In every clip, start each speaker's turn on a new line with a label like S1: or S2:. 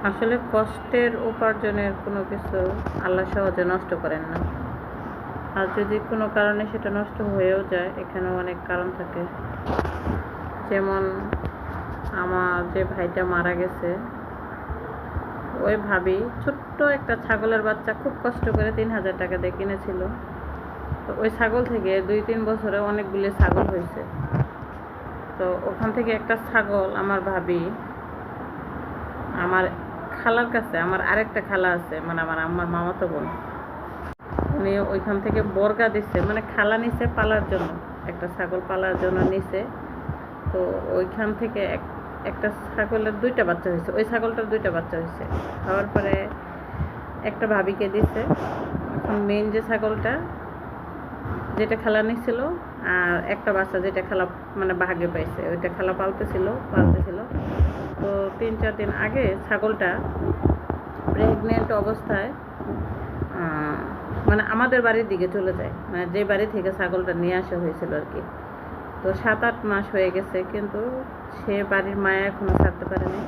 S1: আসলে কষ্টের উপার্জনের কোনো কিছু আল্লাহ সহজে নষ্ট করেন না। আর যদি কোনো কারণে সেটা নষ্ট হয়েও যায়, এখানেও অনেক কারণ থাকে। যেমন আমার যে ভাইটা মারা গেছে, ওই ভাবি ছোট্ট একটা ছাগলের বাচ্চা খুব কষ্ট করে 3,000 টাকা দিয়ে কিনেছিল। তো ওই ছাগল থেকে 2-3 বছরে অনেকগুলি ছাগল হয়েছে। তো ওখান থেকে একটা ছাগল আমার ভাবি আমার খালার কাছে, আমার আরেকটা খালা আছে, মানে আমার আম্মার মামাতো বোন, উনি ওইখান থেকে বর্গা দিচ্ছে, মানে খালা নিছে পালার জন্য, একটা ছাগল পালার জন্য নিছে। তো ওইখান থেকে একটা ছাগলের 2টা বাচ্চা হয়েছে, ওই ছাগলটার 2টা বাচ্চা হয়েছে। হওয়ার পরে একটা ভাবিকে দিছে। এখন মেন যে ছাগলটা, যেটা খালা নিছিল, আর একটা বাচ্চা যেটা খালা মানে ভাগে পাইছে, ওইটা খালা পালতেছিল। তো 3-4 দিন আগে ছাগলটা প্রেগনেন্ট অবস্থায় মানে আমাদের বাড়ির দিকে চলে যায়, মানে যে বাড়ি থেকে ছাগলটা নিয়ে আসা হয়েছিল আর কি। তো 7-8 মাস হয়ে গেছে, কিন্তু সে বাড়ির মায়া এখনো ছাড়তে পারেনি।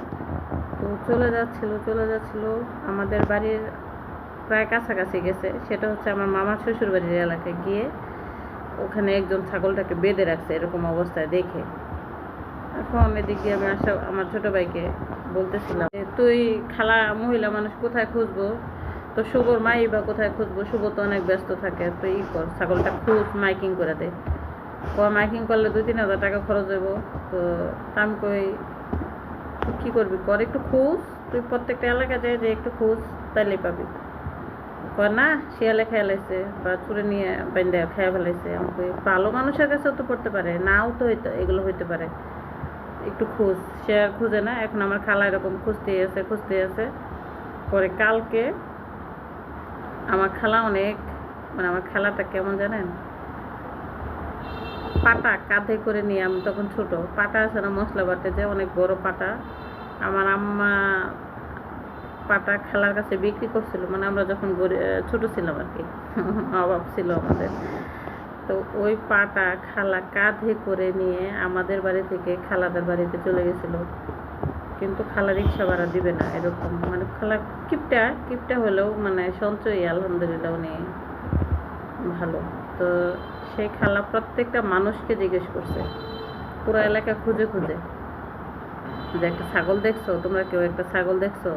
S1: তো চলে যাচ্ছিল আমাদের বাড়ির প্রায় কাছাকাছি গেছে। সেটা হচ্ছে আমার মামার শ্বশুর বাড়ির এলাকায় গিয়ে ওখানে একজন ছাগলটাকে বেঁধে রাখছে এরকম অবস্থায় দেখে। এখন এদিক দিয়ে আমি আমার ছোটো ভাইকে বলতেছিলাম যে, তুই খালা মহিলা মানুষ কোথায় খুঁজবো, তো শুভর মাই বা কোথায় খুঁজবো, শুভ তো অনেক ব্যস্ত থাকে, তো কর, ছাগলটা খুঁজ, মাইকিং করে দে। মাইকিং করলে 2-3 হাজার টাকা খরচ হইব। তো আমি কই, কী করবি কর, একটু খুঁজ, তুই প্রত্যেকটা এলাকা যায় যে একটু খুঁজ, তাইলেই পাবি। না, শিয়ালে খেয়ে লাইছে বা চুরে নিয়ে বেঁধে খেয়ে ফেলাইছে। আমাকে ভালো মানুষের কাছেও তো পড়তে পারে, নাও তো এগুলো হইতে পারে, একটু খোঁজ। সে আর খুঁজে না। এখন আমার খালা এরকম খুঁজতেই আছে। পরে কালকে আমার খালা অনেক, মানে আমার খালাটা কেমন জানেন, পাটা কাঁধে করে নিয়ে, আমি তখন ছোট, পাটা আছে না মশলা বাটে যে, অনেক বড় পাটা, আমার আম্মা পাটা খালার কাছে বিক্রি করছিল, মানে আমরা যখন ছোট ছিলাম আর কি, অভাব ছিল আমাদের। তো ওই পাটা খালা কাঁধে করে নিয়ে আমাদের বাড়ি থেকে খালাদের বাড়িতে চলে গেছিল। কিন্তু খালা রিক্সা ভাড়া দিবে না এরকম, মানে খালা কিপটা হলেও মানে সঞ্চয়ী আলহামদুলিল্লাহ উনি ভালো। তো সেই খালা প্রত্যেকটা মানুষকে জিজ্ঞেস করছে, পুরো এলাকা খুঁজে যে একটা ছাগল দেখছো, তোমরা কেউ একটা ছাগল দেখছো,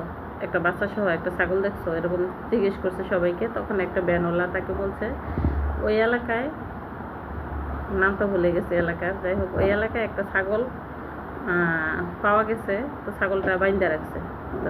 S1: একটা বাচ্চা সহ একটা ছাগল দেখছো, এরকম জিজ্ঞেস করছে সবাইকে। তখন একটা ব্যানওয়ালা তাকে বলছে, ওই এলাকায়, নামটা ভুলে গেছে এলাকার, যাই হোক, ওই এলাকায় একটা ছাগল পাওয়া গেছে, তো ছাগলটা বাইন্দা রাখছে। তো